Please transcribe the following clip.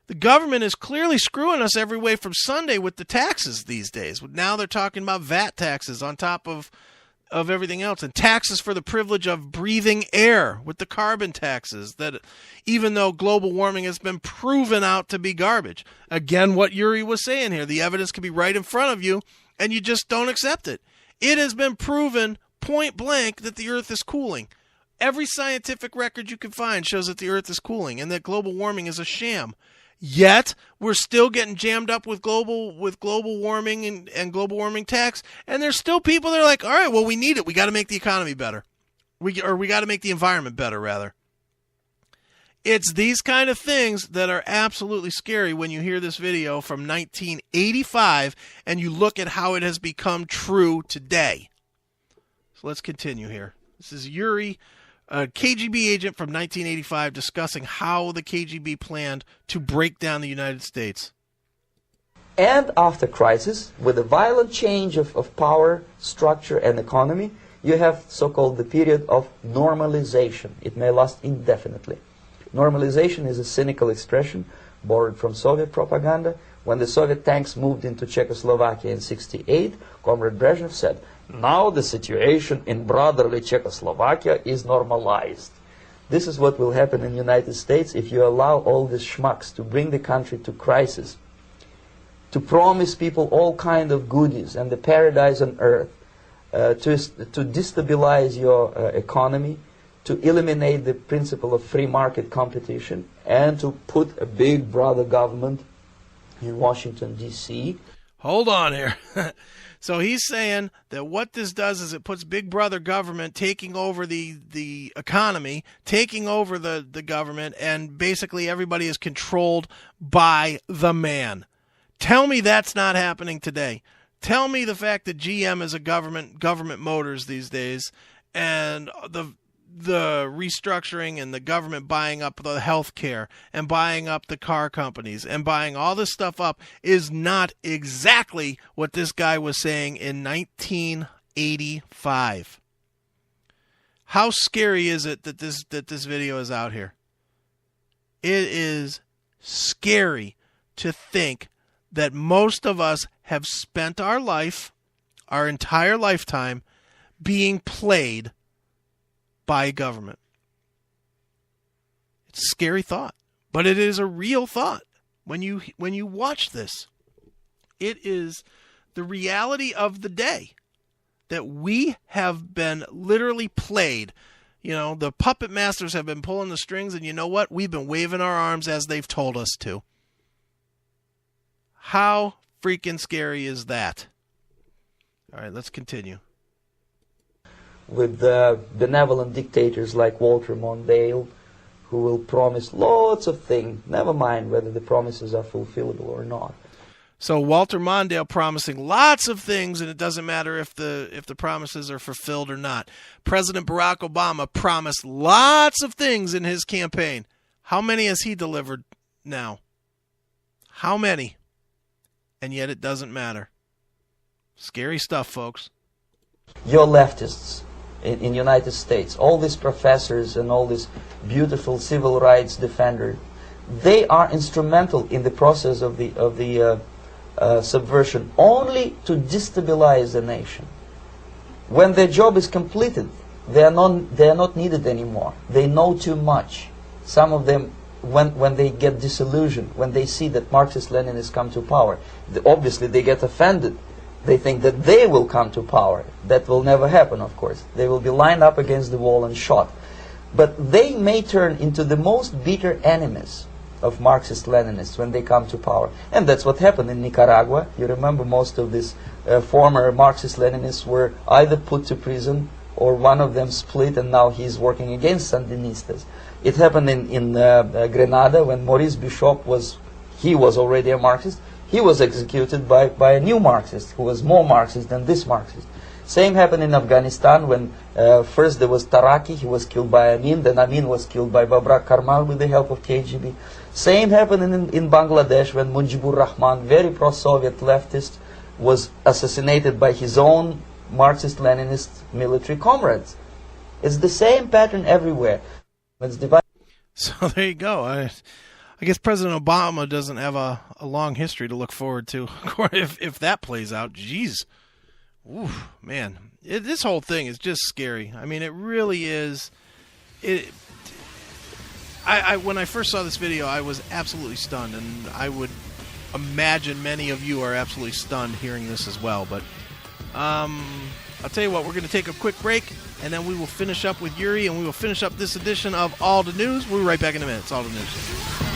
The government is clearly screwing us every way from Sunday with the taxes these days. Now they're talking about VAT taxes on top of everything else, and taxes for the privilege of breathing air with the carbon taxes, that even though global warming has been proven out to be garbage. Again, what Yuri was saying here, the evidence can be right in front of you, and you just don't accept it. It has been proven point blank that the earth is cooling. Every scientific record you can find shows that the earth is cooling and that global warming is a sham. Yet, we're still getting jammed up with global warming and global warming tax, and there's still people that are like, all right, well, we need it. We got to make the economy better. We got to make the environment better, rather. It's these kind of things that are absolutely scary when you hear this video from 1985 and you look at how it has become true today. So let's continue here. This is Yuri, a KGB agent from 1985, discussing how the KGB planned to break down the United States. And after crisis, with a violent change of power, structure, and economy, you have so-called the period of normalization. It may last indefinitely. Normalization is a cynical expression borrowed from Soviet propaganda. When the Soviet tanks moved into Czechoslovakia in '68, Comrade Brezhnev said, now the situation in brotherly Czechoslovakia is normalized. This is what will happen in the United States if you allow all these schmucks to bring the country to crisis, to promise people all kind of goodies and the paradise on earth, to destabilize your economy, to eliminate the principle of free market competition, and to put a big brother government in Washington, D.C. Hold on here. So he's saying that what this does is it puts big brother government taking over the economy, taking over the government, and basically everybody is controlled by the man. Tell me that's not happening today. Tell me the fact that GM is a government motors these days, and the restructuring and the government buying up the health care and buying up the car companies and buying all this stuff up is not exactly what this guy was saying in 1985. How scary is it that this video is out here? It is scary to think that most of us have spent our entire lifetime, being played by government. It's a scary thought, but it is a real thought when you watch this. It is the reality of the day that we have been literally played. You know, the puppet masters have been pulling the strings, and you know what? We've been waving our arms as they've told us to. How freaking scary is that? All right, let's continue. With benevolent dictators like Walter Mondale, who will promise lots of things, never mind whether the promises are fulfillable or not. So Walter Mondale promising lots of things, and it doesn't matter if the promises are fulfilled or not. President Barack Obama promised lots of things in his campaign. How many has he delivered now? How many? And yet it doesn't matter. Scary stuff, folks. Your leftists in United States, all these professors and all these beautiful civil rights defenders, they are instrumental in the process of the subversion only to destabilize the nation. When their job is completed, they are not needed anymore. They know too much. Some of them, when they get disillusioned, when they see that Marxist-Leninists come to power, obviously they get offended. They think that they will come to power. That will never happen, of course. They will be lined up against the wall and shot. But they may turn into the most bitter enemies of Marxist-Leninists when they come to power. And that's what happened in Nicaragua. You remember most of these former Marxist-Leninists were either put to prison or one of them split, and now he's working against Sandinistas. It happened in Grenada when Maurice Bishop was already a Marxist. He was executed by a new Marxist who was more Marxist than this Marxist. Same happened in Afghanistan when first there was Taraki, he was killed by Amin, then Amin was killed by Babrak Karmal with the help of KGB. Same happened in Bangladesh when Mujibur Rahman, very pro-Soviet leftist, was assassinated by his own Marxist-Leninist military comrades. It's the same pattern everywhere. Let's divide. So there you go. I guess President Obama doesn't have a long history to look forward to. If that plays out, geez. Ooh, man. This whole thing is just scary. I mean, it really is. When I first saw this video, I was absolutely stunned, and I would imagine many of you are absolutely stunned hearing this as well. But I'll tell you what, we're going to take a quick break, and then we will finish up with Yuri, and we will finish up this edition of All the News. We'll be right back in a minute. It's All the News.